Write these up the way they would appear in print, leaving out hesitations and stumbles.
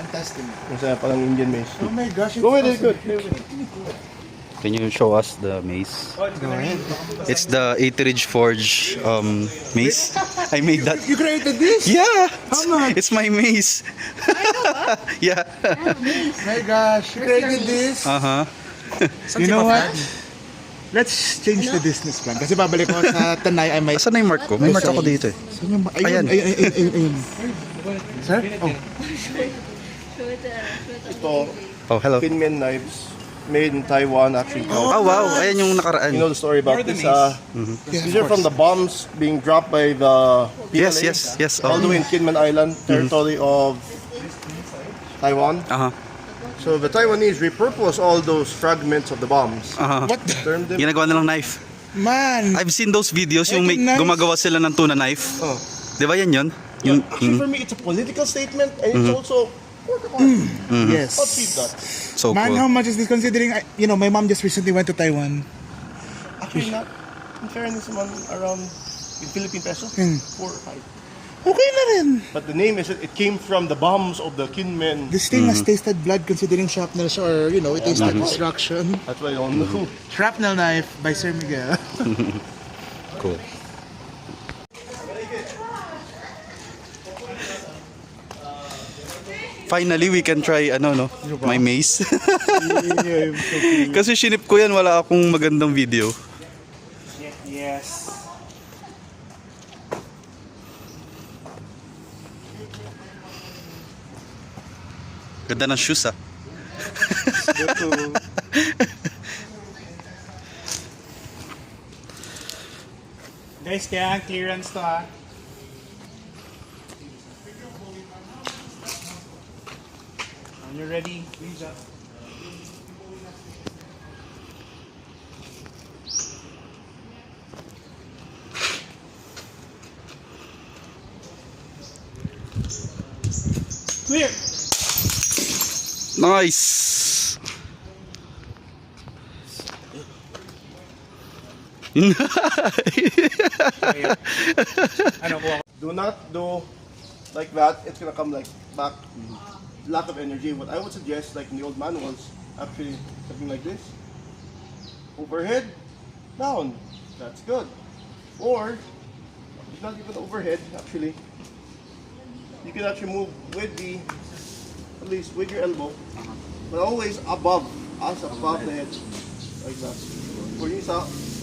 Testing. Masaya palang Indian maze. Oh my gosh, Go ahead, good. Can you show us the maze? Go ahead. It's the Ridge Forge maze. I made that. You created this? Yeah. How much? It's my maze. Yeah. My gosh, you created this? Uh-huh. You know what? Let's change the business plan. Kasi babalik ko sa Tanay, I might... Asan na yung mark ko? May mark ako dito eh. Saan yung... Ayan. Ayun. Sir? Oh. Ito, Oh, hello. Kinmen knives made in Taiwan actually. Oh, wow. Ayan yung nakaraan. You know the story about this? These are from the bombs being dropped by the PLA. Yes. All the way in Kinmen Island, territory of Taiwan. Uh-huh. So the Taiwanese repurpose all those fragments of the bombs. Uh-huh. What the... Turn them. Ginagawa nilang knife. Man! I've seen those videos yung may Nice. gumagawa sila ng tuna knife. Oh. Di ba yan yun? Yeah, actually, for me, it's a political statement, and it's also work of art. Yes. I'll keep that. So Man, how cool. much is this considering, you know, my mom just recently went to Taiwan. Actually, not. In fairness, naman around in Philippine peso, 4 or 5. Okay na rin. But the name is it came from the bombs of the Kinmen. This thing has tasted blood considering shrapnel siya, or, you know, it tasted destruction. That's why I don't know. Shrapnel knife by Sir Miguel. Cool. Finally, we can try my maze. Kasi shinip ko yan, wala akong magandang video. Yes. Ganda ng shoes ah. Guys, kaya ang clearance to ha. When you're ready, please up. Clear! Nice! Do not do like that. It's gonna come like back. Lack of energy. What I would suggest, like in the old manuals, actually something like this. Overhead, down. That's good. Or it's not even overhead. Actually, you can actually move with the, at least with your elbow, but always above, as above the head, like that. Or yung isa,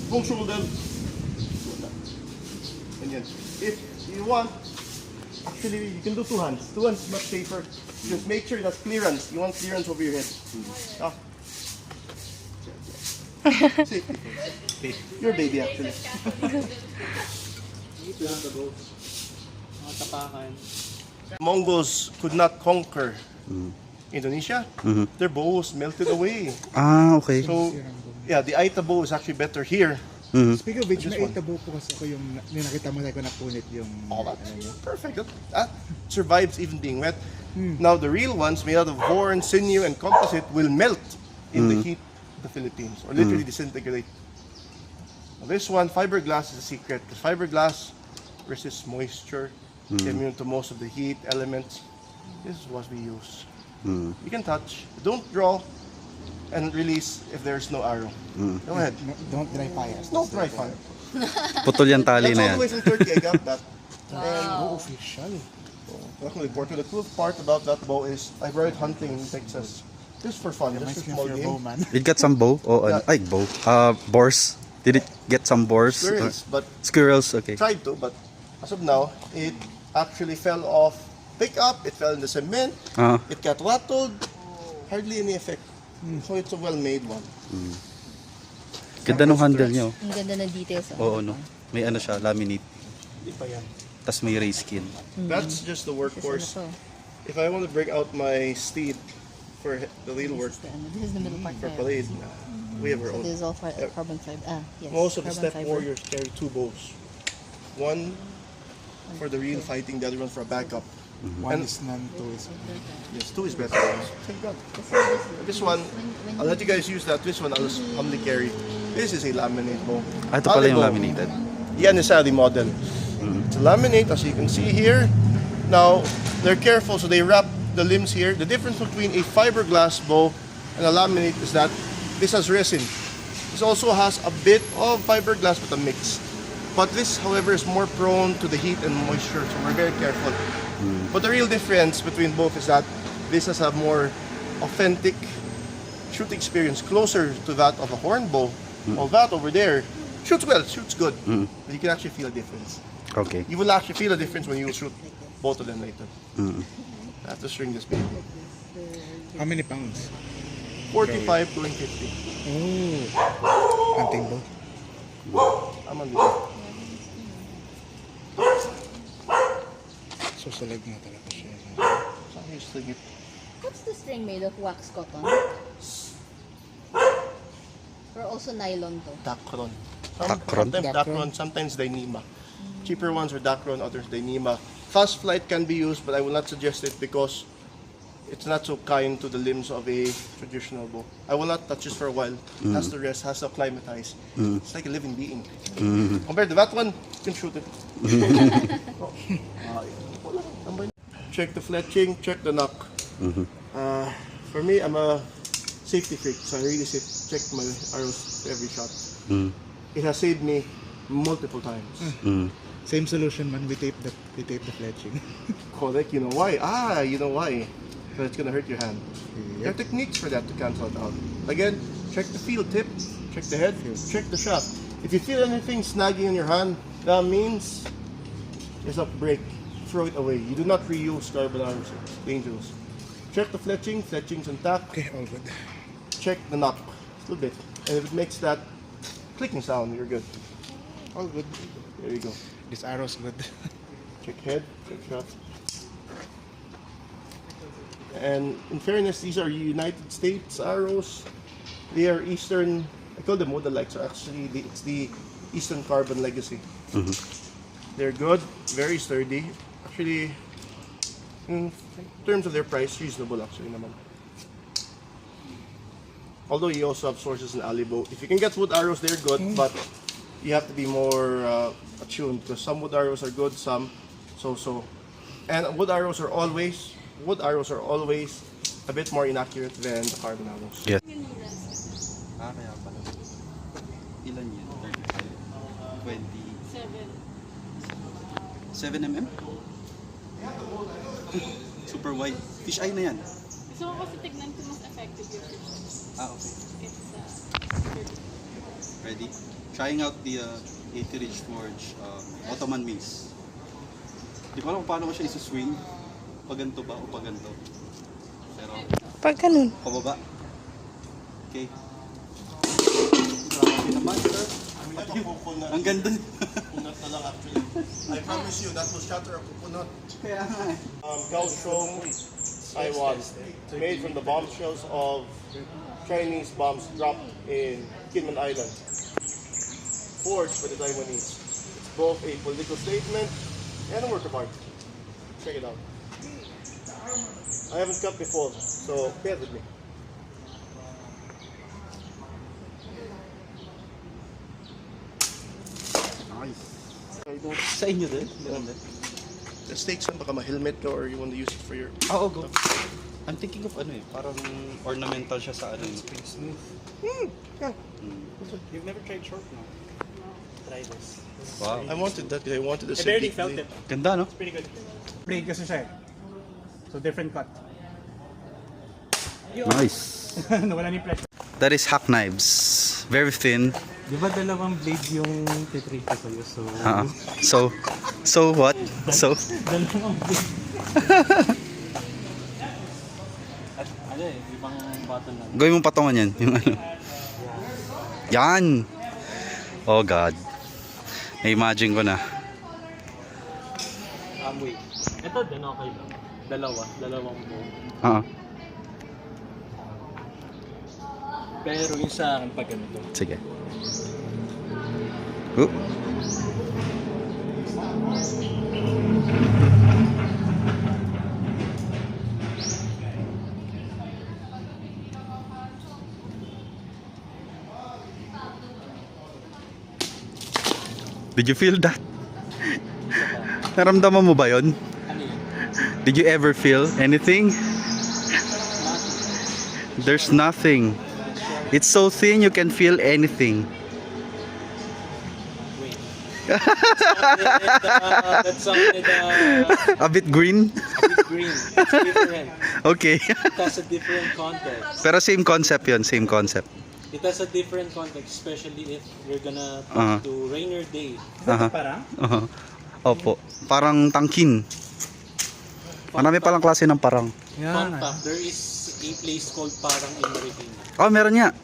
full shoulder. And yan. If you want, actually you can do two hands. Two hands is much safer. Just make sure that's clearance. You want clearance over your head. Ah. Safety first. Your baby actually. Mongols could not conquer Indonesia. Their bows melted away. Ah, okay. So, yeah, the Aita bow is actually better here. Speaking of which, may itabo po kasi ako yung nakita mo tayo ko napunit yung... Oh, that's perfect. That survives even being wet. Now, the real ones made out of horn, sinew, and composite will melt in the heat of the Philippines or literally disintegrate. Now, this one, fiberglass is a secret because fiberglass resists moisture, immune to most of the heat elements. This is what we use. You can touch, don't draw, and release if there's no arrow. Go ahead. Don't dry fire. Don't try fire. Putol yan tali That's na all yan. the way from Turkey. I got that. Oh, official. Definitely important. The cool part about that bow is I brought it hunting in Texas. Just for fun, just a Reminds me small of your bow, game. man. It got some bow? Oh, Yeah. ay, bow. Boars. Did it get some boars? Squirrels, but Squirrels, okay. tried to, but as of now, it actually fell off pickup. It fell in the cement. Ah, It got rattled. Hardly any effect. So it's a well-made one. ganda nung handle niyo. Ang ganda ng details. Oo, no. May ano siya, laminate. Di pa yan. Tapos may ray skin. That's just the workhorse. If I want to break out my steed for the lead work, This is the middle part. for parade, we have our So own. this is all carbon fiber. Yes. Most of the carbon step fiber. warriors carry two bows. One for the real fighting, the other one for a backup. One is none, two is... Yes, two is better. Thank God. This one, I'll let you guys use that. This one I'll just humbly carry. This is a laminate bow. Ito pala yung Alibo, laminated. yan is the model. It's a laminate, as you can see here. Now, they're careful, so they wrap the limbs here. The difference between a fiberglass bow and a laminate is that this has resin. This also has a bit of fiberglass but a mix. But this, however, is more prone to the heat and moisture, so we're very careful. But the real difference between both is that this has a more authentic shooting experience, closer to that of a horn bow. While that over there shoots well, shoots good, but you can actually feel a difference. Okay. You will actually feel a difference when you shoot both of them later. I have to string this baby. How many pounds? 45 going 50. Oh. Hunting bow. I'm on this. So salag nga talaga siya. So I'm just sling it. What's the string made of? Wax cotton? Or also nylon to? Dacron. Dacron? Sometimes Dacron, sometimes Dyneema. Cheaper ones are Dacron, others Dyneema. Fast flight can be used, but I will not suggest it because it's not so kind to the limbs of a traditional bow. I will not touch this for a while. It has to rest, has to acclimatize. It's like a living being. Compared to that one, you can shoot it. Check the fletching, check the knock. For me, I'm a safety freak, so I really check my arrows every shot. It has saved me multiple times. Same solution man, we tape the fletching. Correct, you know why? You know why? But it's gonna hurt your hand. There are techniques for that to cancel it out. Again, check the field tip, check the head, check the shaft. If you feel anything snagging in your hand, that means there's a break. Throw it away. You do not reuse carbon arrows. It's dangerous. Check the fletching's intact. Okay, all good. Check the knock a little bit. And if it makes that clicking sound, you're good. All good. There you go. This arrow's good. Check head, check shaft. And in fairness, these are United States arrows. They are Eastern, I call them Modalites, are actually, it's the Eastern Carbon Legacy. They're good, very sturdy. Actually, in terms of their price, reasonable actually naman. Although you also have sources in Alibo. If you can get wood arrows, they're good, but you have to be more attuned because some wood arrows are good, some so-so. And wood arrows are always a bit more inaccurate than the carbon arrows. Yes. Kaya pala. Ilan yun? 7 mm? Super wide. Fish eye na yan. Gusto ko kasi tignan kung mas effective yung fish. Okay. It's Ready? Trying out the 80 Ridge Forge Ottoman Mace. Di ko alam kung paano ko siya isuswing. Paganto ba o paganto? Pero, Pag ganun. pababa. Okay. Grabe naman, sir. Ang ganda. Coconut na lang actually. I promise you, that will shatter a coconut. Kaya nga eh. Kaohsiung Taiwan, made from the bombshells of Chinese bombs dropped in Kinmen Island. Forged by the Taiwanese. It's both a political statement and a work of art. Check it out. I haven't cut before, so bear with me. Sa inyo din? The stakes baka ma-helmet ka or you want to use it for your... Oo, go. I'm thinking of ano eh, parang ornamental siya sa ano. You've never tried short now? Try this. Wow. I wanted that because I wanted to I barely felt it. Ganda, no? Pretty good. Blade kasi siya eh. So different cut. Nice. Nawala ni flex. That is hack knives. Very thin. Di ba dalawang blade yung titreat ko sa'yo? So, So what? So dalawang blade. At ano eh, ibang button lang. gawin mong patungan yan. Yung ano. Yan. Oh God. Na-imagine ko na. Wait. Ito din okay lang. Dalawang bow. Pero yung sa akin pag ganito. Sige. Oop. Did you feel that? Naramdaman mo ba yun? Ano yun? Did you ever feel anything? There's nothing. It's so thin you can feel anything. Wait. That sounded A bit green? a bit green. It's different. Okay. It has a different context. Pero same concept yun, same concept. It has a different context, especially if you're gonna Uh-huh. to rainier day. Aha. Opo. Parang tangkin. Marami palang klase ng parang. Fun fact, there is a place called Parang in Marikina. Oh, meron nga.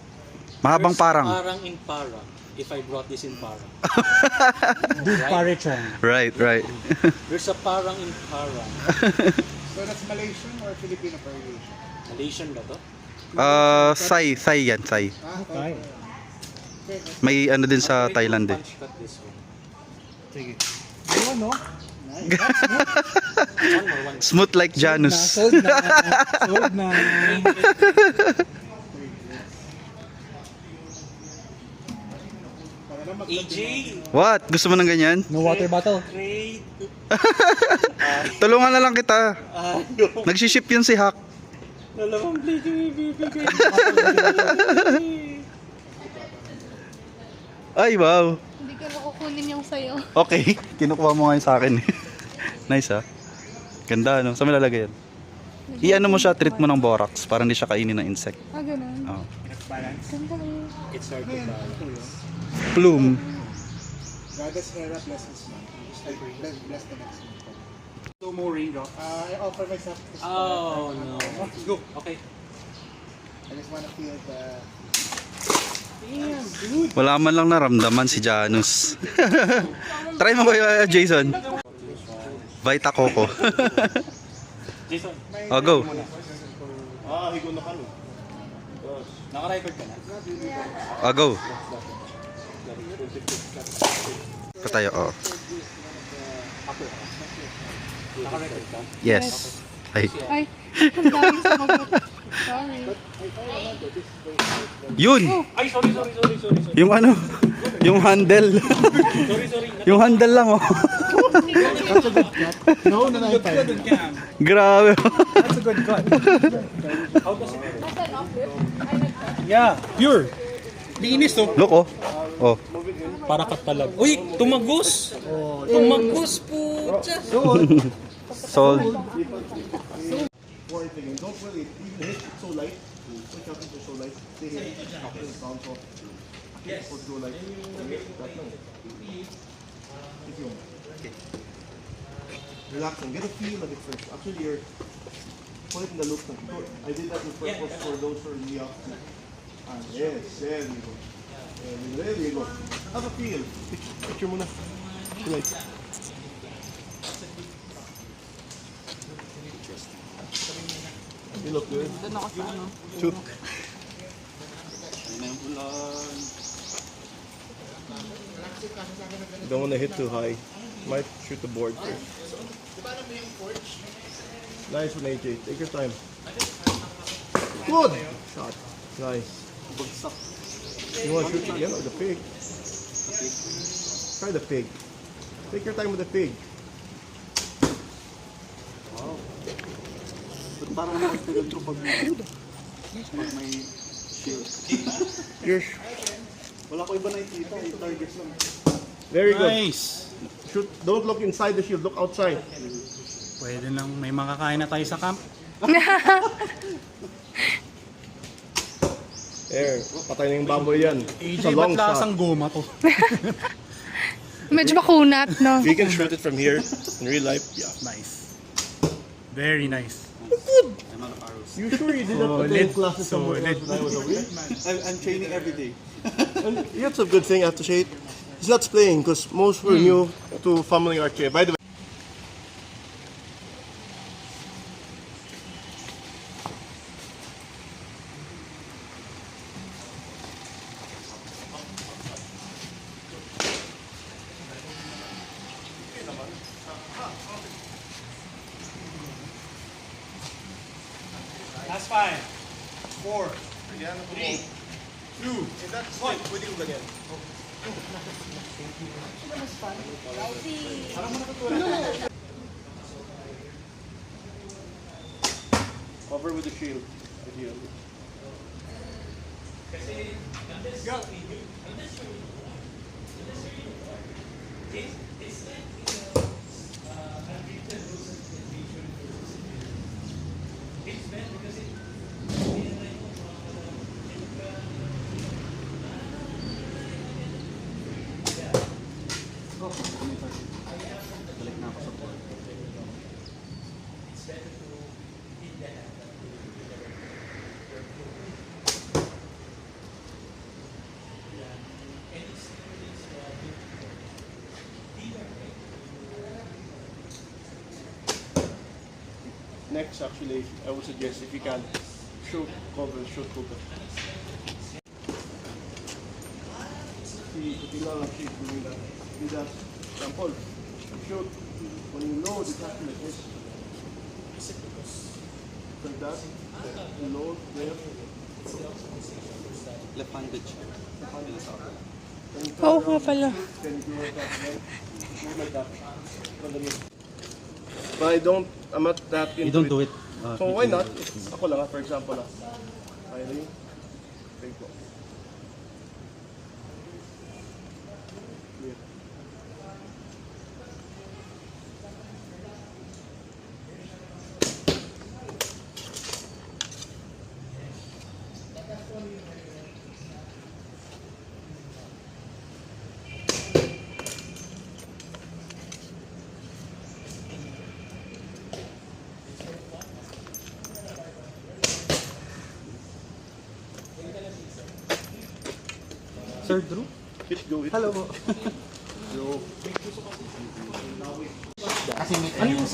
Mahabang There's parang. Parang in Parang. If I brought this in Parang. Right, right. There's a Parang in Parang. So that's Malaysian or Filipino variation? Malaysian ba to? Sai yan, Sai. May ano din sa Try to Thailand eh. punch cut this one. Sige. One more. Smooth like Janus. AJ! What? Gusto mo ng ganyan? No water bottle? Great! Tulungan na lang kita. Ayaw! Nagsiship yun si Hack. Dalawang plate yung ibibigay. Ay, wow. Hindi ko makukunin yung sayo. Okay, kinukuha mo ngayon sa akin. Nice ah. Ganda no? Saan mo lalagay yan? I-ano mo siya, treat mo ng borax para hindi siya kainin ng insect. Ah, ganun. Oh. Ganda eh. It's hard to balance. Plume. Goddess Hera bless this man. Just like bless the next one. No more raindrop. I offer myself to start. Oh no. Let's go. Okay. I just wanna feel the... Wala man lang naramdaman si Janus. Try mo ba Jason? Vita Coco. Jason, Oh, go. Higo na kano. naka-record ka na? Oh, go. Patayo, oh. Naka-record ka? Yes. Ay. Ay, ang dami sa magot. Sorry. Yun! Ay, sorry. Yung ano? Yung handle. Yung handle lang, oh. No, no, no, time. Grabe. That's a good cut. How does it Yeah, pure. Linis to. Look, oh. Oh. Para cut talaga. Uy, tumagos! Tumagos po! Sold. One thing, and don't really even hit it so light. Switch up into so light. Stay here. Bounce off. Yes. Or go like that. Okay. Relax and get a feel of it first. Actually, you're put it in the loop. I did that with purpose for those who are in the opposite. Yes, there you go. There you go. Have a feel. Picture muna. Like. You look good. Shoot. Don't want to hit too high. Might shoot the board first. Nice one, AJ. Take your time. Good shot. Nice. You want to shoot again or the pig? Try the pig. Take your time with the pig. Parang nakatagal ko pag may shield. You're Wala ko iba nakikita, yung targets lang. very good. Nice! Shoot. Don't look inside the shield. Look outside. Pwede nang may makakain na tayo sa camp. There. Patay na yung baboy yan. It's a AJ, long ba't shot. lasang goma to? Medyo makunat, no? You can shoot it from here in real life. Yeah. Nice. Very nice. You sure you did not attend classes somewhere else when I was away? I'm training every day. And that's a good thing I have to say. He's not playing because most were new to family archery. By the way, Last 5, 4, 3, 2, that's pwede ko ganyan. Cover with the shield. Ideally. Balik na ako sa board. Next, actually, I would suggest if you can shoot cover, shoot cover. See, lang shoot doing that. Do that. Example, shoot. When you load, it's actually like this. Like that. You load there. Left-handed siya. Then you Oo turn nga around, pala. then you do like that again. Move like that. Underneath. But I'm not that into You don't do it. So why not? Ako lang, for example, Irene, take ko. Clear. Sir Drew? Let's do it. Hello po. Kasi may dun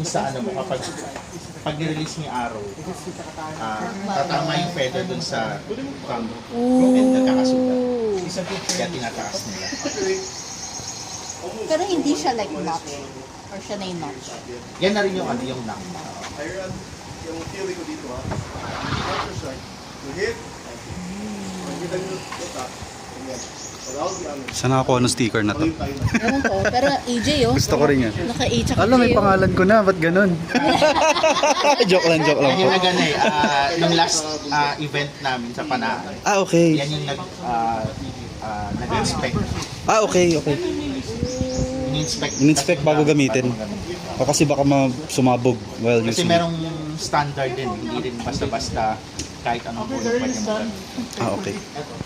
sa ano mo, pag nirelease mo yung arrow, tatama yung feather dun sa thumb and nagkakasugat. Kaya tinataas nila. Pero hindi siya like notch. Or siya na yung notch. Yan na rin yung ano, yung knock. Iron, yung theory ko dito exercise, you hit, pagkita nyo ito, ganyan. Without the ano, Saan ako ng sticker na to? yung tayo na. Ewan ko. Pero AJ oh. Gusto ko rin yan. Naka-A tsaka Alam, may J, oh. pangalan ko na. Ba't ganun? joke lang po. Yan na gano'n nung last event namin sa Panaan. Ah, okay. Yan yung nag-inspect. Ah, okay. In-inspect. In-inspect bago gamitin. O kasi baka sumabog while Kasi using. merong standard din, hindi rin basta-basta kahit anong pwede mo gamitin. Ah, okay.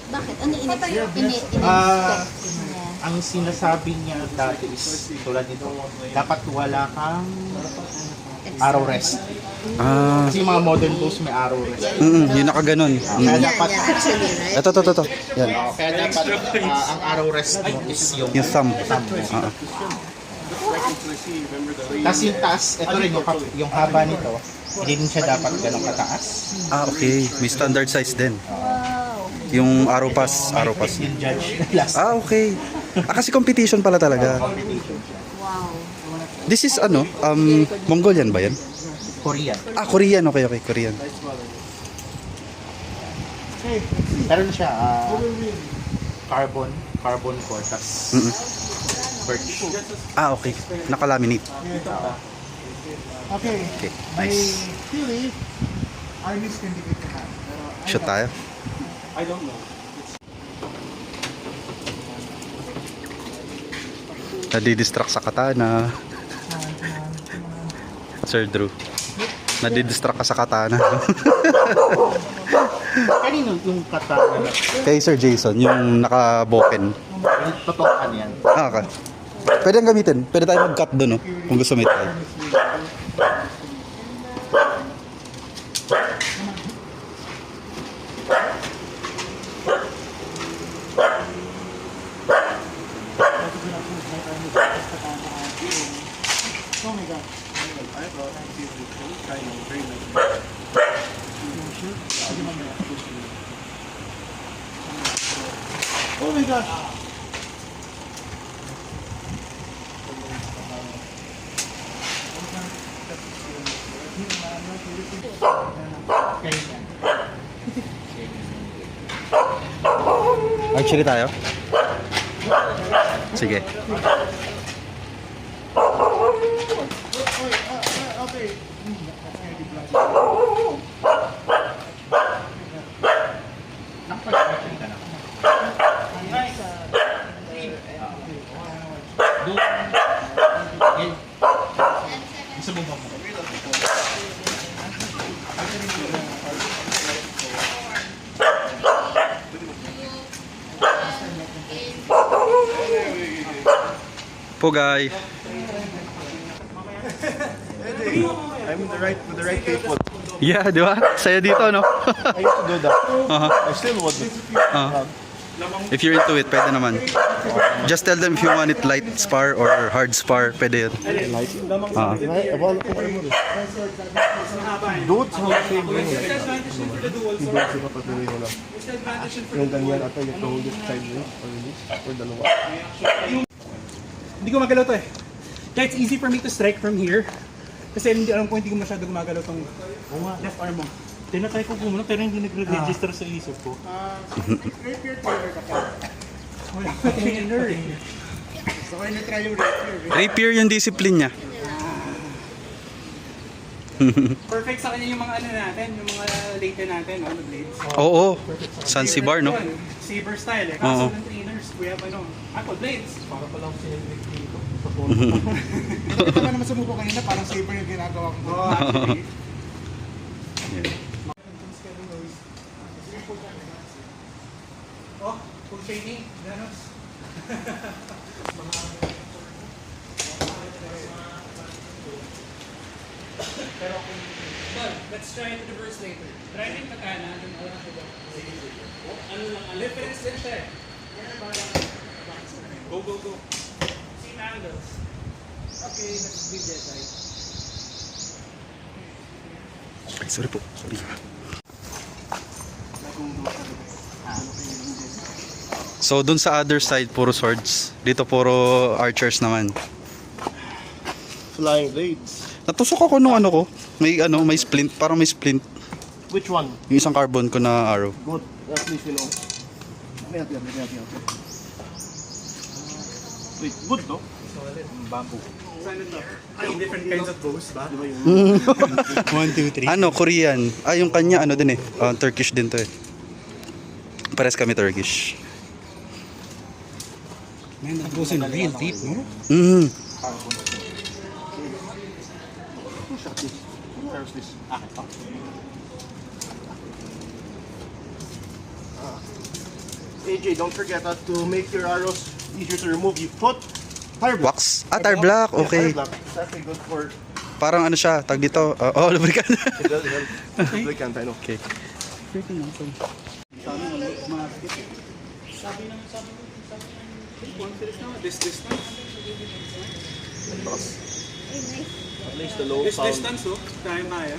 Bakit? Ano in-inspect Ah, niya? Ang sinasabi niya dati is tulad nito, dapat wala kang arrow rest. Ah, Kasi yung mga modern bows may arrow rest. yung nakaganon. Kaya Yan, dapat, yan. Actually, right? Ito. Yan. kaya dapat ang arrow rest mo is yung Yung thumb. thumb mo. Ah, Tapos yung taas, ito rin yung haba nito, hindi din siya dapat ganun kataas. ah, okay. May standard size din. Yung arrow pass. Yung judge last Ah, okay. Ah, kasi competition pala talaga. Wow. This is Mongolian ba yan? Korean. Ah, Korean. Okay. Korean. Pero ano siya, carbon core, tapos birch. Ah, okay. Nakalaminate. Okay. Okay, nice. Theory, armies can defeat the hand. Shoot tayo. I don't know. Nadidistract sa katana. Sir Drew. Nadidistract ka sa katana. Kanino yung katana na? Kay Sir Jason, yung naka-boken. Yung totokan yan. Ah, okay. Pwede ang gamitin. Pwede tayo mag-cut doon, no? Kung gusto mo tayo. Oh my gosh! Kaya yan. Archery tayo? Sige. Gusto mo ba mo? Pugay. I'm in the right people. Yeah, di ba? Saya dito, no? I used to do that. Uh-huh. I still would. If you're into it, pwede naman. Just tell them if you want it light spar or hard spar, pwede yun. Dude, sa mga same ring. Iba sila patuloy mo lang. Yung ganyan ata, you have to hold it sideways or release or dalawa. Hindi ko magalaw to eh. Kaya it's easy for me to strike from here. Kasi hindi alam ko, hindi ko masyado gumagalaw tong left arm mo. Tinatry ko muna pero hindi nagre-register sa isip ko. Wala pa trainer eh. Rapier yung discipline niya. Perfect sa kanya yung mga ano natin, yung mga late natin, no, the blades. Oo. Zanzibar, no? Saber style eh. Oo. Kaso ng trainers, we have ano, apple blades. Para pa lang sinilip dito. Ito ba naman sumuko kanina, parang saber yung ginagawa ko. Oh, actually. Oh, full training, ganos. But let's try it reverse later. Try rin katana, yung alam ko ba? Ano lang, difference din siya eh. Go, go, go. Same angles. Okay, let's be that right. Ay, sorry po. Sorry. So, dun sa other side, puro swords. Dito, puro archers naman. Flying blades. Natusok ako nung ano ko. May splint. Parang may splint. Which one? Yung isang carbon ko na arrow. Good. At least you know. Wait, good no? Bamboo. Sana to. Ay, different kinds of bows ba? 1, 2, 3. Ano, Korean. Yung kanya, ano din eh. Turkish din to eh. Pares kami Turkish. Man, that goes in real deep, no? Mm. Where's this? AJ, don't forget to make your arrows easier to remove. You put tire block. Wax? Tire block? Yeah, Okay. tire block. It's actually good for Parang ano siya, tag dito. Lubricant. it does help. Lubricant, I know. Okay. This distance. At least the low This sound. distance, oh. Kaya.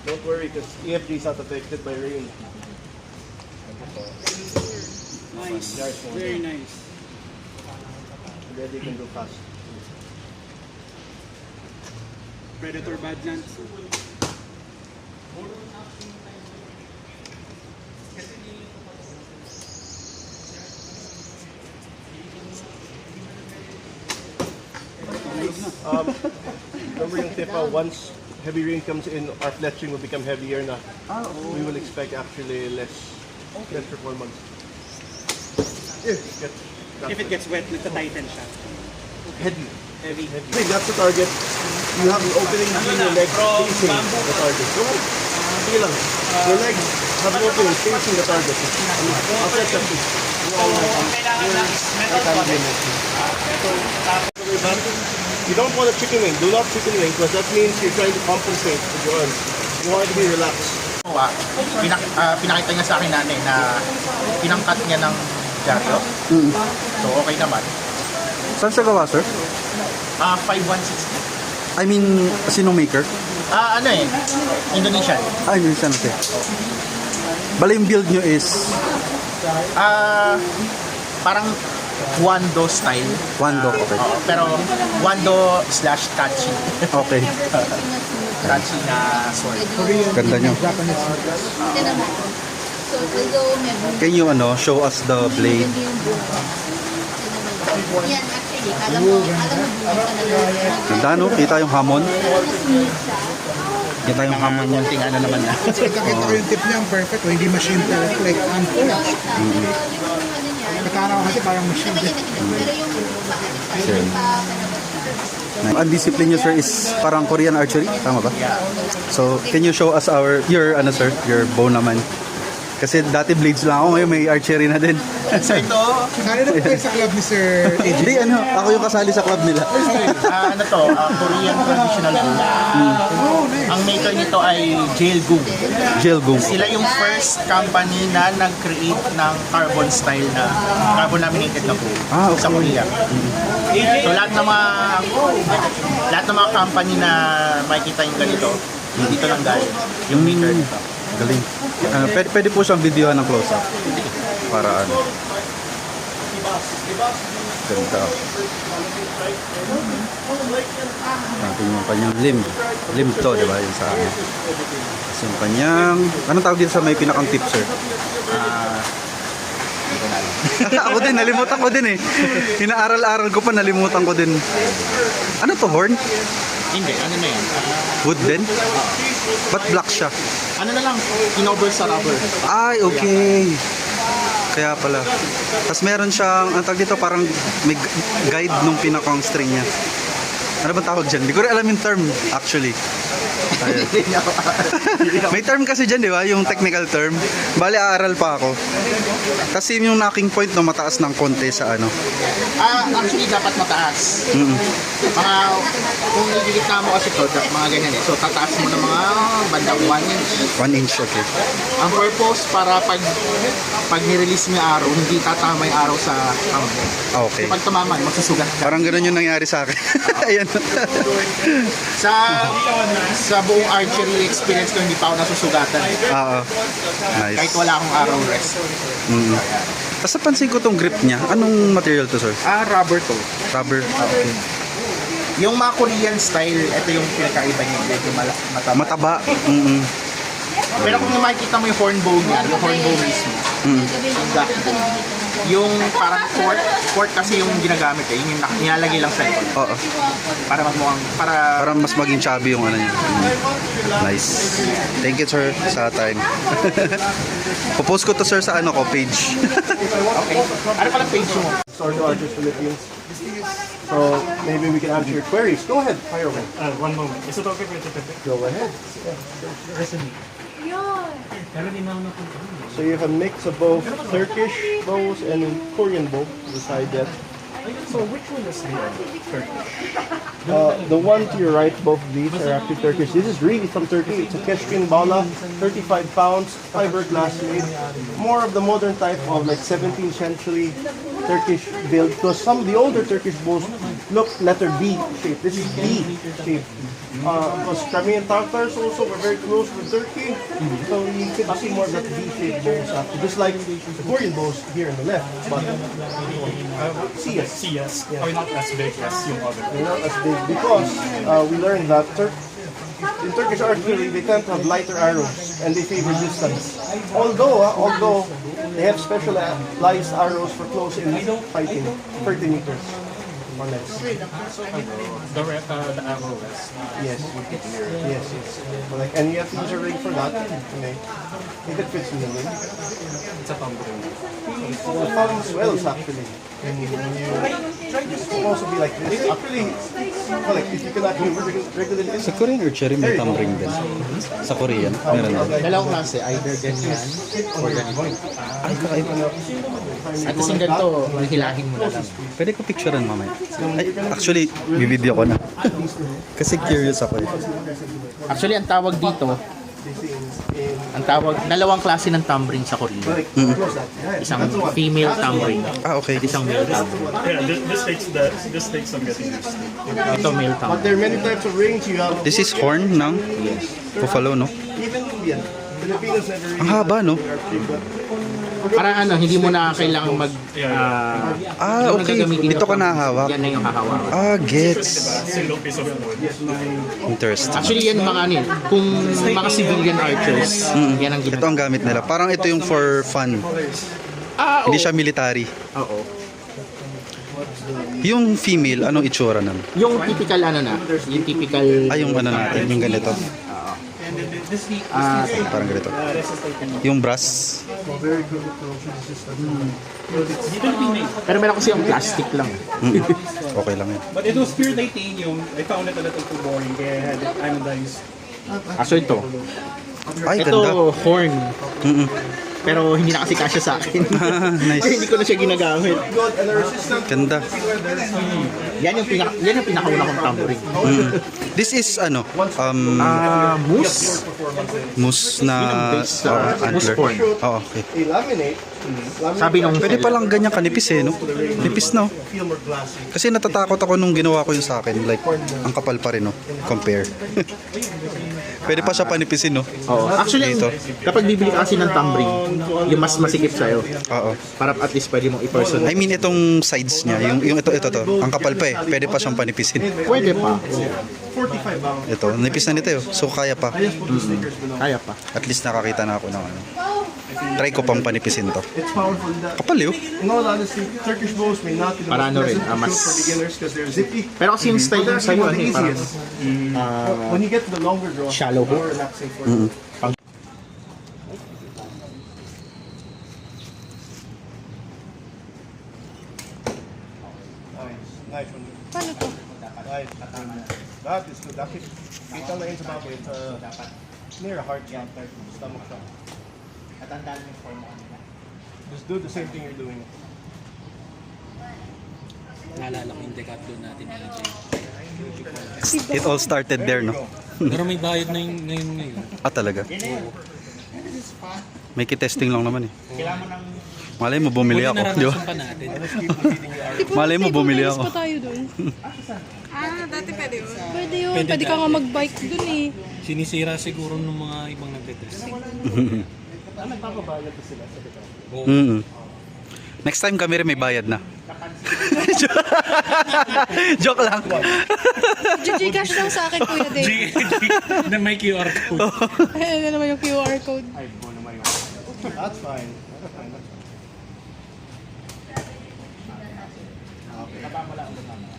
Don't worry, because EFG is not affected by rain. Nice. Very nice. Already you can go fast. Predator Badlands. Remember yung tip, once heavy rain comes in, our fletching will become heavier na. We will expect actually less performance. If it gets wet, nagta-tighten siya. Heavy. Heavy. Hey, that's the target. You have an opening between your legs facing the target. Go on. Sige lang. Your legs have an opening facing the target. I'll set that piece. You don't want a chicken wing. Do not chicken wing because that means you're trying to compensate with your arms. You want it to be relaxed. Pinakita niya sa akin nanay na pinangkat niya ng dyaryo. So okay naman. Saan siya gawa, sir? 5160. I mean, sinong maker? Ano eh, Indonesian. Yun siya, okay. Bali yung build nyo is Parang Wando style. Wando, okay. Pero Wando/Tachi. Okay. Tachi na sword. Ganda nyo. So, although may Can you show us the blade? hindi yung buo. Yan, actually, alam mo buo talaga. Ganda no? Kita yung hamon? Smooth siya. Kita yung hamon niya. Konting ano naman na. Kasi nakita ko yung tip niya, ang perfect. Hindi machine talaga. Like, unforged. Nakara ko kasi parang machine. Pero yung Ang discipline niyo, sir, is parang Korean archery, tama ba? So, can you show us your bow naman? Kasi dati blades lang ako, ngayon may archery na din. So ito, Kasali na po kayo sa club ni Sir AJ. Hindi, ako yung kasali sa club nila. Korean traditional bow. Ang maker nito ay Jailgung. Jailgung. Sila yung first company na nag-create ng carbon style na carbon laminated na bow sa Korea. So lahat ng mga company na makikita yung ganito, dito lang galing yung maker nito. Galing. Pwede po siyang videohan ng close-up. Para Ganda. Natin yung kanyang limb. Limb to, di ba? Yung sa akin. Tapos yung kanyang... Anong tawag dito sa may pinakang tip, sir? Ako din, nalimutan ko din eh. Inaaral-aral ko pa, nalimutan ko din. Ano to, horn? Hindi, ano na yan? Wood din? Ba't black siya? Ano na lang, kinover sa rubber. Ay, okay. Kaya pala. Tapos meron siyang, ang tawag dito, parang may guide nung pinakang string niya. Ano bang tawag dyan? Hindi ko rin alam yung term, actually. Ayun. May term kasi dyan, di ba? Yung technical term. Bali, aaral pa ako. Kasi yung knocking point, no, mataas ng konti sa ano. Actually, dapat mataas. Mga, kung igigitna mo kasi ito, mga ganyan eh. So, tataas mo ng mga bandang 1 inch. 1 inch, okay. Ang purpose para pag nirelease mo yung arrow, hindi tatama yung arrow sa campo. Okay. So, pag tumaman, magsusugat ka. Parang ganun yung nangyari sa akin. Ayan. Sa buong archery experience ko, hindi pa ako nasusugatan. Oo. Nice. Kahit wala akong arrow rest. Tapos napansin ko tong grip niya. Anong material to, sir? Rubber to. Rubber. Okay. Yung mga Korean style, ito yung pinakaiba niya. Medyo mataba. Mataba. Pero kung makikita mo yung horn bow niya, yung horn bow mismo, yung parang fork kasi yung ginagamit eh, yung nilalagay lang sa likod. Oo. Para magmukhang, Para mas maging chubby yung ano niya. Nice. Thank you, sir, sa time. Popost ko to, sir, sa page. okay. Ano pala page mo? Sword Archers Philippines. So maybe we can answer your queries. Go ahead, fire away. One moment. Is it okay for you to take Go ahead. So you have a mix of both Turkish bows and Korean bow beside that. So which one is Turkish? The one to your right, both of these are actually Turkish. This is really from Turkey. It's a Keshkin Bala, 35 pounds, fiberglass made. More of the modern type of like 17th century Turkish build. Because some of the older Turkish bows look letter B shape. This is B shape. Because Crimean Tatars also were very close with Turkey. So you could see more of that B shape bows after. Just like the Korean bows here on the left. But CS. CS. Or not as big as yung other. They're not as big because we learned that in Turkish archery they tend to have lighter arrows and they favor distance. Although they have specialized arrows for close-in fighting, 30 meters or less. The arrow rest. Yes. So like, and you have to use a ring for that. Okay. If it fits in the ring. It's a tumbling. The thumb swells actually. It's supposed to be like this. Actually, well, like if you cannot do regular Sa Korean archery may tumbling din. Sa Korean, meron din. Dalawang klase, either ganyan or ganito. Ay, kakaiba. At kasing ganito, hilahin mo na lang. Pwede ko picturean mamaya. Ay, actually, bibideo ko na. Kasi curious ako eh. Actually, ang tawag dito, dalawang klase ng tumbling sa Korea. Isang female tumbling, Okay. at isang male tumbling. Yeah, this takes some getting used to. Ito male But tumbling. there are many types of rings. You have This is horn ng buffalo, no? even Indian. Filipinos never really Ang haba, no? but Para ano, hindi mo na kailangan mag... hindi mo okay. gagamitin Dito yung ka nahawak. Yan na yung hahawak. Gets. Single piece of wood. Interesting. Actually, yan mga ano, kung mga civilian archers, yan ang Ito ginagawa. ang gamit nila. Parang ito yung for fun. Hindi siya military. Oo. Yung female, anong itsura nun? Yung typical ano na, yung typical... Yung ano natin, yung ganito. Parang ganito. Yung brass. Pero meron kasi yung plastic lang. Okay lang yun. But it was pure titanium. I found it a little too boring kaya I had it anodized. So ito. Ay, Ito, ganda. horn. Pero hindi na kasi kasya sa akin. Nice. Kasi hindi ko na siya ginagamit. Ganda. Yan yung pinakauna kong tambourine. This is ano? Moose. Moose na Base sa antler. moose horn. Okay. A laminate. Sabi nung Pwede palang ganyan kanipis no? Nipis no? Feel more glassy. Kasi natatakot ako nung ginawa ko yung sa akin. Like, ang kapal pa rin no? Compare. Pwede pa siya panipisin no? Oo. Actually, Dito. kapag bibili ka kasi ng tambourine, yung mas masikip sa'yo. Oo. Para at least pwede mong i-personal. I mean, itong sides niya, yung ito to. Ang kapal pa eh. Pwede pa siyang panipisin. Pwede pa. 45 pounds. Ito, nipis na nito eh. So, kaya pa. Kaya pa. At least nakakita na ako ng ano. Try ko pang panipisin to. It's powerful. That, Kapal yun. in all honesty, Turkish bows may not be the Para ano most rin, pleasant mas- for beginners because they're zippy. Pero kasi yung style But ng they're sa'yo, actually one of the parang easiest. When you get to the longer draw, Shallow hook. more relaxing for you. Nice one. Paano to? Nice. That is good. Actually, kita na yun sa baboy. It's near a heart shot, stomach shot. Just do the same thing you're doing. Naalala ko yung decathlon natin ni AJ. It all started there, no? Pero may bayad na yung ngayon. Talaga? May kitesting lang naman eh. Malay mo, bumili ako. Di ba? Naranasan pa natin. Malay mo, bumili Mayroon ako. pa tayo doon. Dati pwede yun. Pwede yun. Pwede Pwede ka nga mag-bike doon eh. Sinisira siguro ng mga ibang nagtetesting. Mm-mm. Next time kami rin may bayad na. Joke lang. Gcash lang sa akin, Kuya Dave. Na may QR code. Ayan na naman yung QR code. That's fine.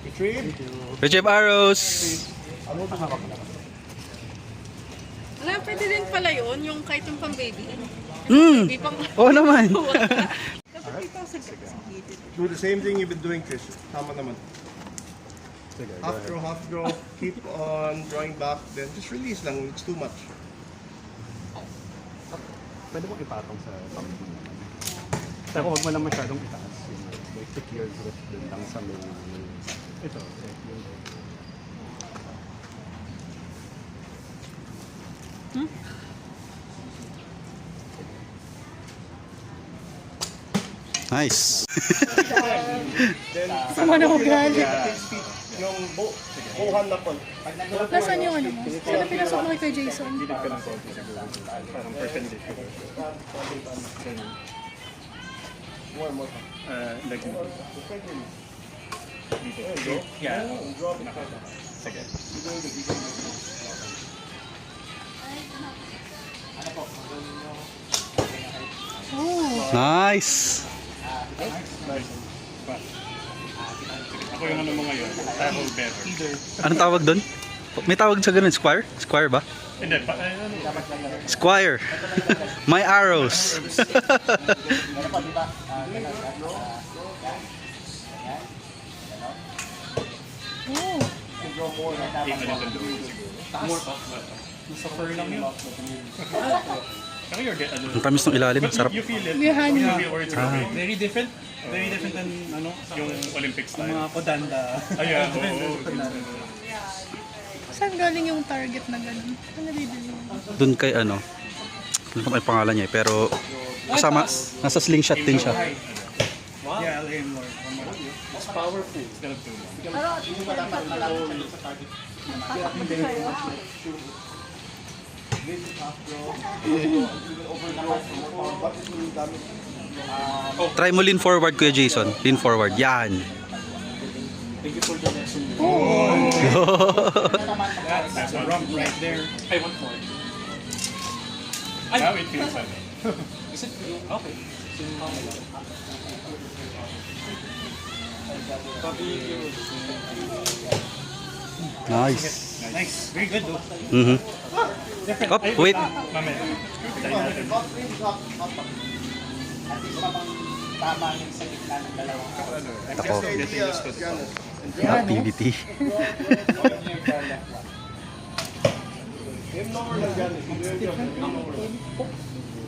Retrieve. Retrieve arrows. Wala, pwede din pala yun, yung kahit yung pang baby. Mm. Oo naman. Do the same thing you've been doing, Chris. Tama naman. Half draw, keep on drawing back, then just release lang. It's too much. Pwede mo ipatong sa pangkong naman. Pero huwag mo lang masyadong itaas. Like, stick your grip dun lang sa may... Ito. Nice. Sama na ugali. Yung buhan na po. Nasaan yung ano mo? Saan na pinasok mo kay Jason? Parang perpendicular. Like, dito. Yeah. Sige. Nice. Ako yung ano mo ngayon. Travel better. Anong tawag doon? May tawag sa ganun, squire? Squire ba? Hindi, Squire. My arrows. Nasa fur lang yun. Saka you're ano, Ang tamis ng ilalim, sarap. you feel it. Yung honey. You feel where it's going. Very different. Very different than ano, yung Olympic style. Mga kodanda. Ayan, oo. Saan galing yung target na gano'n? Saan nabibili yun? Doon kay ano, ano pa may pangalan niya eh, pero kasama, nasa slingshot din siya. Yeah, I'll aim more. It's powerful. Instead of too much. This is half grown. Even overgrown for more power, but it will damage. Try mo lean forward, Kuya Jason. Lean forward. Yan. Thank you for the lesson. That's a rump right there. I want more. Now it feels like Is it okay? Nice. nice. Very good though. Mhm. Oh, wait. Mamaya. Try natin. Ako. Activity. Him lower than Giannis. Him lower.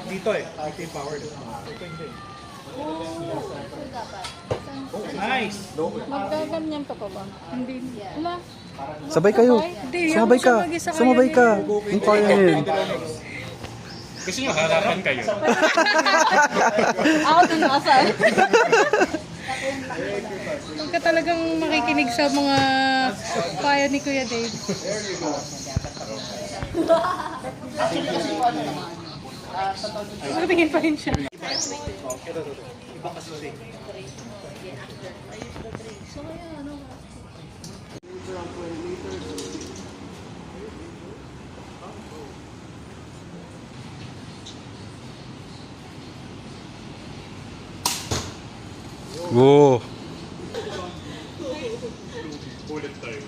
Dito eh. Ito yung power. Ito hindi. Nice! Maggaganyan ka pa ba? Hindi. Wala. Sabay kayo. Hindi, Sumabay ako ka. siya mag-isa Sumabay kaya ka. Yung kaya yun. Gusto nyo harapan kayo? Ako din nakasal. Huwag ka talagang makikinig sa mga payo ni Kuya Dave. Tingin pa rin siya. Whoa. Ulit tayo.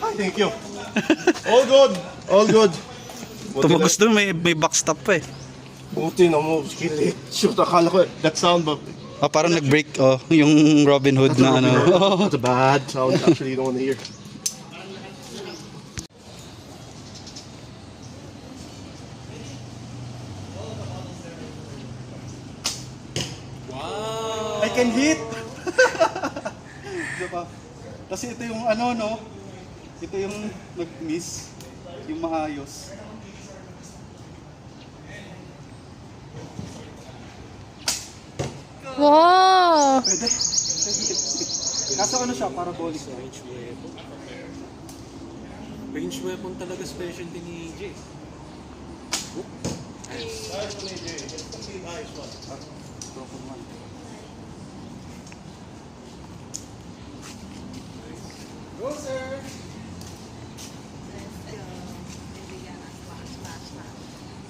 Hi, thank you. All good. All good. Tumagos doon, may backstop pa eh. Buti na mo, kilit. Shoot, akala ko that sound, but Ah, parang nag-break yung Robin Hood na ano. that's a bad sound. Actually, you don't want to hear. I can hit! Diba? Kasi ito yung ano, no? Ito yung nag-miss. Yung maayos. Wow! Pwede. Kaso ano siya, parabolic. Range weapon. Range weapon talaga specialty ni Jay.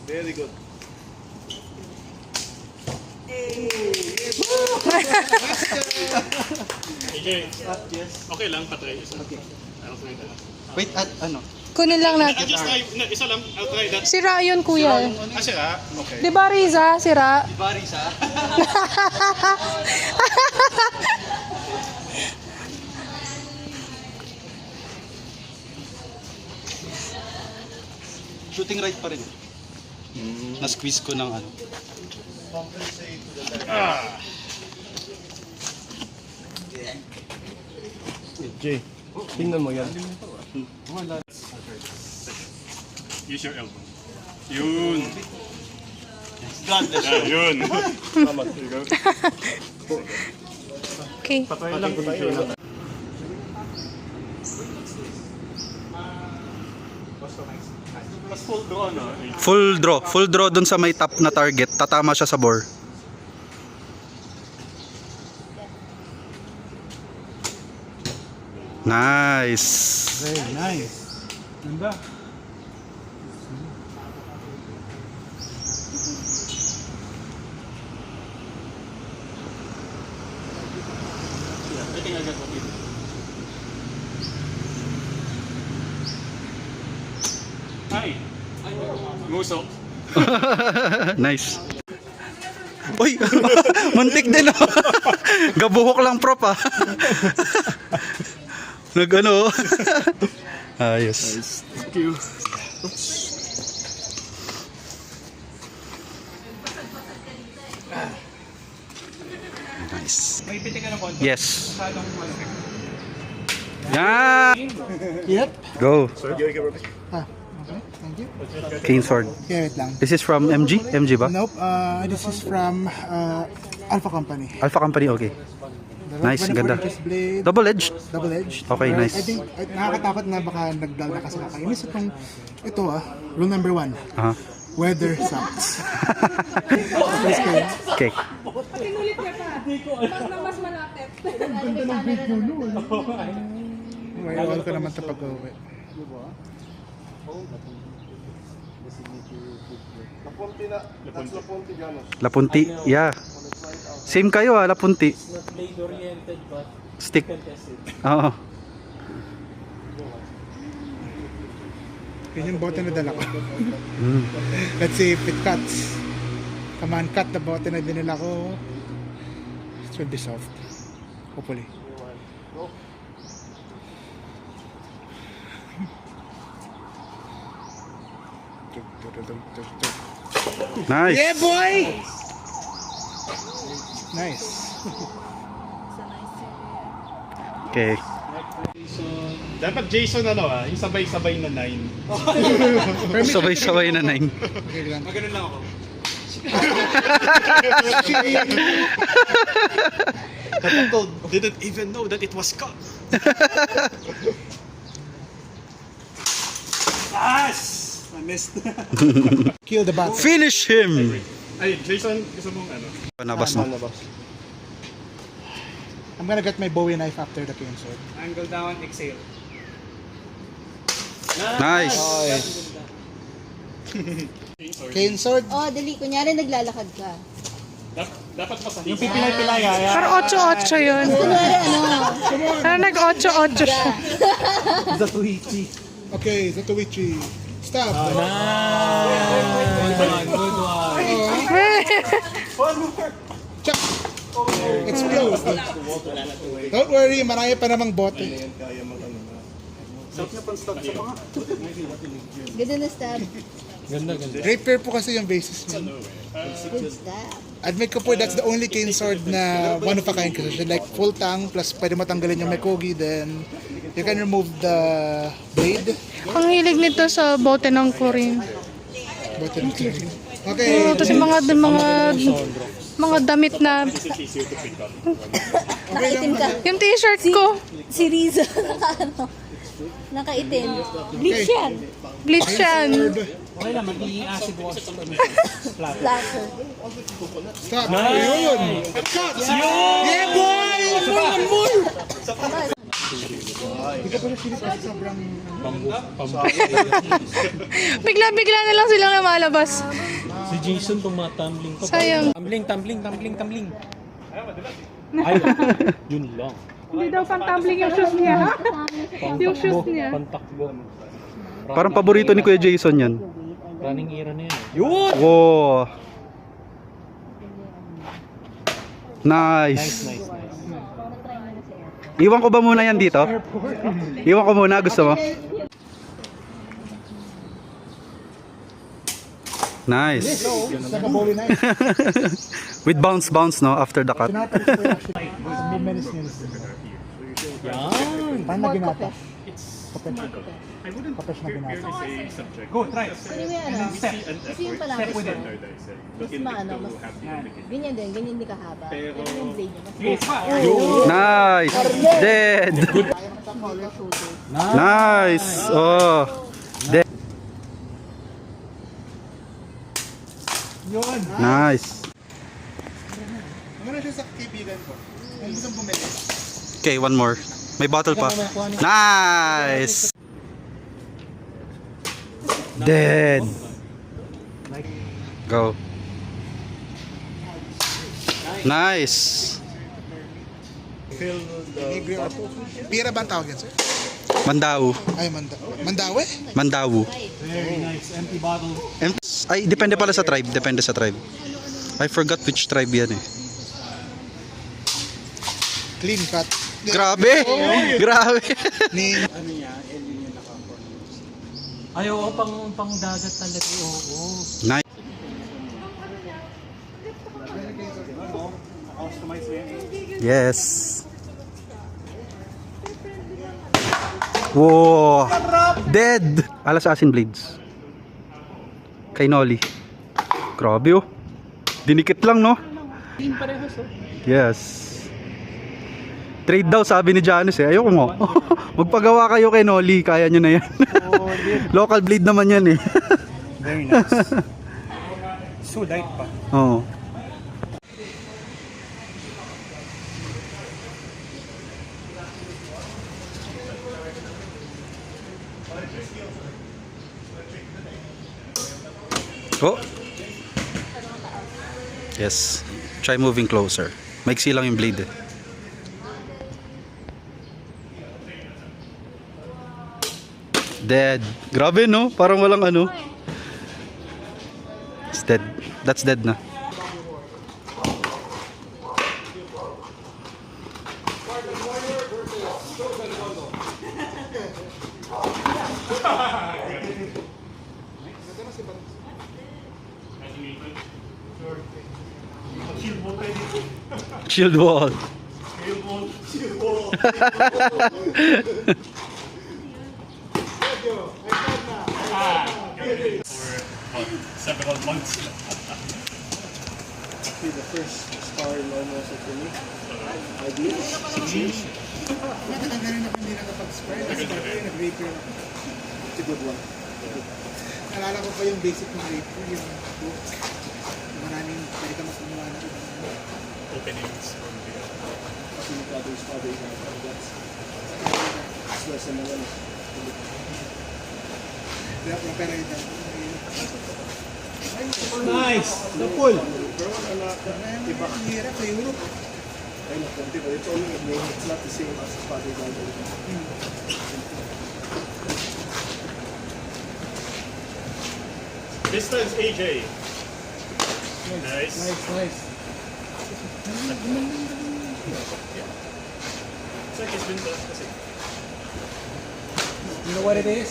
Very good. AJ, okay lang, patry isa. Okay. I'll try that. Wait, at ano? Kunin lang I'll natin. just try, no, isa lang, I'll try that. Sira yun, Kuya. Ah, sira? Okay. Di ba, Riza? Sira? Baris ha? Shooting right pa rin. Na-squeeze ko ng ano. Jay, tingnan mo yan. Use your elbow. Yun. God, Yeah, yun. Tama, there you go. Okay. Patry lang kung sino. Mas full draw, no? Full draw dun sa may top na target. Tatama siya sa bore. Nice. Very nice. Ganda. I think I got what you did. Hi. Nguso. Nice. Uy, muntik din oh. Gabuhok lang prop ah. Nag-ano. Ayos. Thank you. Nice. May piti ka na konti. Yes. Masyadong malaki. Yeah. Yep. Go. Ah, okay. Thank you. Cane sword. Yeah, wait lang. This is from MG? MG ba? Nope, this is from Alpha Company. Alpha Company, okay. Nice, One of ganda. Olympus blade, Double-edged. double-edged. Okay, nice. I think, nakakatakot na baka nagdala kasi nakakainis itong, ito rule number 1. Aha. Weather sucks. Please kayo. Okay. Pinulit niya pa. Mas na mas malapit. May awal ko naman ito pag-uwi. Lapunti na. That's Lapunti Janos. Lapunti. Yeah. Same kayo ah, Lapunti. Not blade oriented but Stick. contested. Oo. Yun yung bote na dala ko. Mm. Let's see if it cuts. Come on, cut the bote na dinala ko. It should be soft. Hopefully. Nice. Yeah, boy! Nice. Okay. Dapat Jason yung sabay-sabay na 9. Sabay-sabay na 9. Okay lang. Magano'n lang ako. Kapag didn't even know that it was cut. Yes! I missed. Kill the bat. Finish him! Ay, Jason, gusto mong Panabas mo. I'm gonna get my Bowie knife after the cane sword. Angle down, exhale. Nice. Cane sword? Oh, dali. Kunyari naglalakad ka. Dapat pasahig. Yung pipilay-pilay Pero 8-8 yun. Kunwari Pero nag-8-8 siya. Okay, Zatoichi. Stop. Chak! Explode. Don't worry, marami pa namang bote. Ganda na stab. Rapier po kasi yung basis niya. Good stab. Admit ko po, that's the only cane sword na one of a kind kasi like full tang plus pwede mo tanggalin yung Mekogi, then you can remove the blade. Ang hilig nito sa bote ng chlorine. Bote ng clearing. Okay. Tapos yung mga damit na Nakaitim ka. yung t-shirt ko. Si Riza. Nakaitim. Bleach yan. Bleach yan. Okay lang, magiging acid wash. Splatter. Stop. Ayun. Shots. Yeah, boy! One more! Hindi ka pala silip kasi sobrang... Bigla-bigla na lang silang lumalabas. Si Jason tumatumbling pa. Sayang. Tumbling. Ay, yun lang. Hindi daw pang-tumbling yung shoes niya. Yung shoes niya. Pantakbo. Parang paborito ni Kuya Jason yan. Running era na yan. Yun! Wow. Nice. Iwan ko ba muna yan dito? Iwan ko muna, gusto mo? Nice. Saka Bowie knife. With bounce no after the cut. Tinatalis ko yung actually. May menace niya. Yan! Paano na ginata? Kapes na ginata. Go, try. Pero may ano, kasi yung palapis mo, mas maano, mas, ganyan din kahaba. Pero yung blade niya, mas Yes, pa! Nice. Dead. color shooter. Nice. Oh. Dead. Yun. Nice. Ano siya sa kaibigan ko? Kung gusto bumili. Okay, one more. May bottle pa. Nice. Dead. Go. Nice. Libre or pira ba ang tawag yan, sir? Mandaw. Ay, Mandawe? Mandaw. Very nice. Empty bottle. Ay, depende pala sa tribe. Depende sa tribe. I forgot which tribe yan eh. Clean cut. Grabe! Grabe! Ni Ay, oo, pang dagat talaga. Oo. Nice. Yes. Wow. Dead. Alas Assassin Blades. Kay Nolly. Grabe oh. Dinikit lang no? Yes. Trade daw sabi ni Janus eh. Ayoko mo. Magpagawa kayo kay Nolly. Kaya nyo na yan. Local blade naman yan eh. Very nice. So light pa. Oo. Oh. Yes. Try moving closer. Maiksi lang yung blade eh. Dead. Grabe no? Parang walang ano. It's dead. That's dead na. Shield wall. Several months. Actually, the first star in almost for me. I believe it's 6 years. Matagal na rin ako hindi nakapag-spare. Nag-start ko yung nag-raper ako. It's a good one. Naalala ko pa yung basic ng raper, yung book. Maraming pwede ka magkumuha na. Openings from the Kasi yung father's father, that's less than one. Kaya pera ito. Nice! The pull! Pero anak, Iba ang hirap sa Europe. I know, but it's only a name. It's not the same as his father's father. Distance AJ. Nice. Nice. It's like it's been done kasi. You know what it is?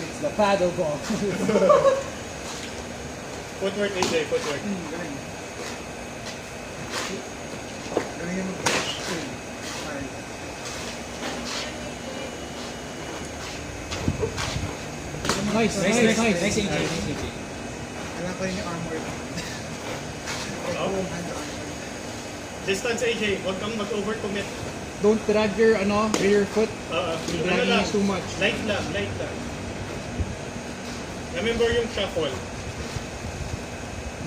It's the paddle ball. Footwork AJ, footwork. Galing. Galing yung mag-push. Nice AJ. Alam ko rin yung armor. Distance AJ, huwag kang mag-overcommit. Don't drag your rear foot. Ano lang, too much. light lang. Remember yung shuffle.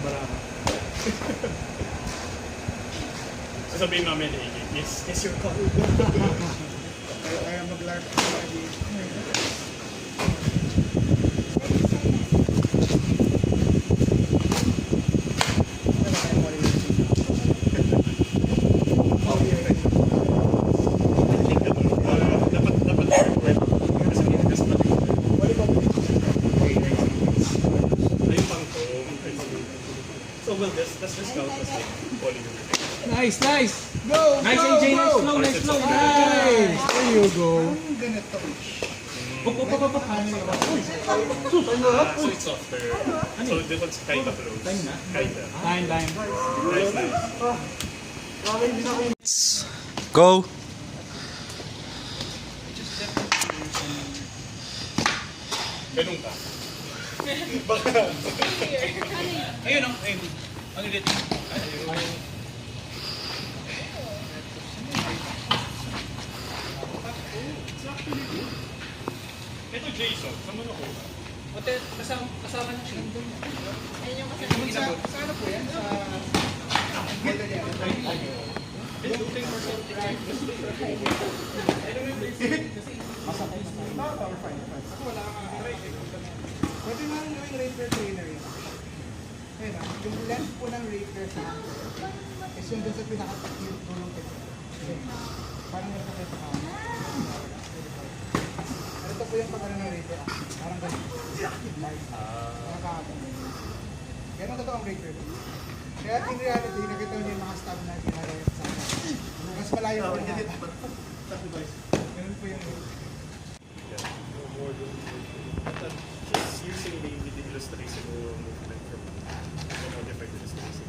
Barama. Sasabihin namin AJ, it's your call. Kaya mag-larp. So we'll just count as like polygon. Nice. Go. Nice AJ. Nice flow. Nice. There you go. I'm gonna touch. So it's softer. So this one's kind of close. Kinda. Nice. Go. Ganun ka. Ayun o. Ano dito? Ito Jason. Saan mo na ko? Kasama na siya. Ayun yung kasama. Sana po yan? Sa... Ganda niya. Looking for something like this. Ako wala kang pwede nga rin gawing raper trainer yun. Ayun yung length po ng raper sa is yung dun sa pinaka-takil tulong ito. Parang yung sakit sa kama. Ito po yung pag-ano ng raper. Parang ganun. Nakakabang. Ganun totoo ang raper. Kaya in reality, nakita niyo yung mga stab na ginagawa sa akin. Mas malayo po na. Ganun po yung Just using the illustrational movement from different illustration.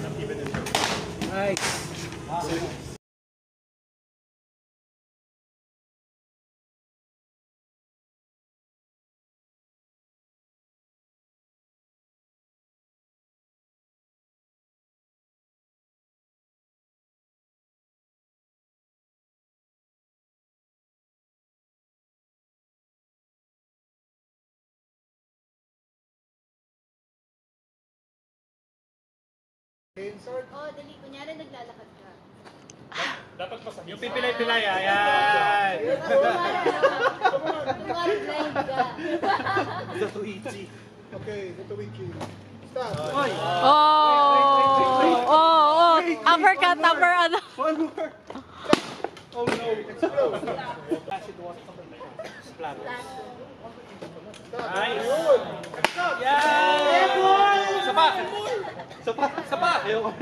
Not even in Oh, dali. Kunyari naglalakad ka. dapat pa sa Yung pipilay-pilay, ayan! Kunwari blind ka. okay, ito wiki. Stop. Oh. Uppercut, upper ano. Oh no! Nice! Yan! Sapa! Ayoko.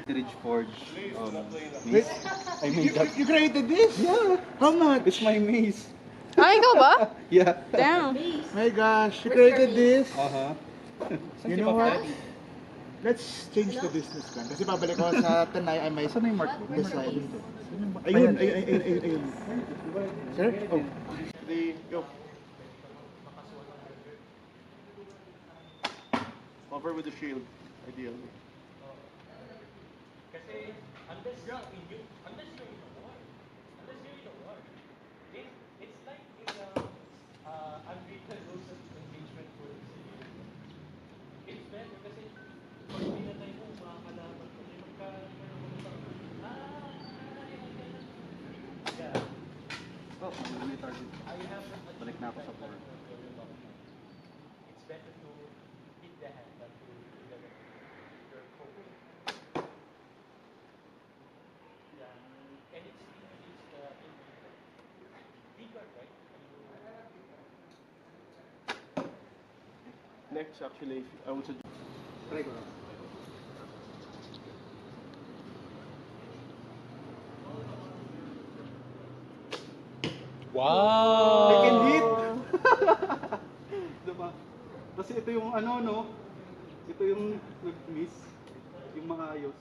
Ridge Forge Wait, you created this? Yeah. How much? It's my maze. Ikaw ba? Yeah. Damn. My gosh, you created this? Uh-huh. You know what? Let's change the business plan. Kasi babalik ako sa Tanay, I might decide. Ayun. Sir? Oh. Go. Cover with the shield, ideally. Kasi unless you're in the war, it's like unwritten rules of engagement for the civilian. It's better kasi pag pinatay mo, makakalaban ko, may magkakaroon mo ng Oh, ano yung target? Balik na ako sa board. it's better to hit the hand than to hit the your focus. Yeah. And it's bigger, right? Next, actually, I would suggest. Wow! I can hit! Diba? Kasi ito yung ano, no? Ito yung nag-miss. Yung maayos.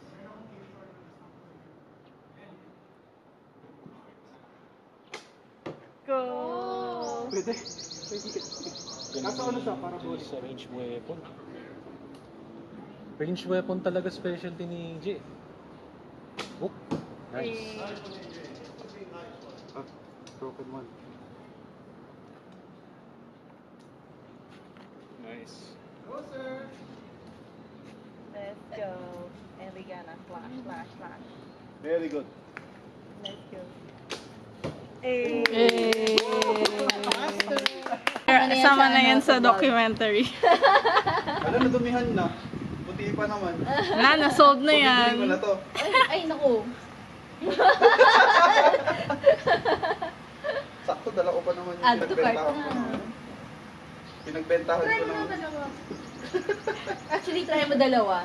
Go. Pwede. Kaso ano siya? Para body. Sa range weapon. Range weapon talaga specialty ni J. Oh, nice. Ah, broken one. Nice. Let's go. And we gonna flash. Very good. Let's go. Sama na yan sa documentary. Ano, nadumihan na. Puti pa naman. Na-sold na yan. Pagdidinig ko na to. Ay, naku. Sakto, dala ko pa naman yung Add to cart pinagbentahan ko. na. Pinagbentahan Try ko mo ng... dalawa. Actually, try mo dalawa.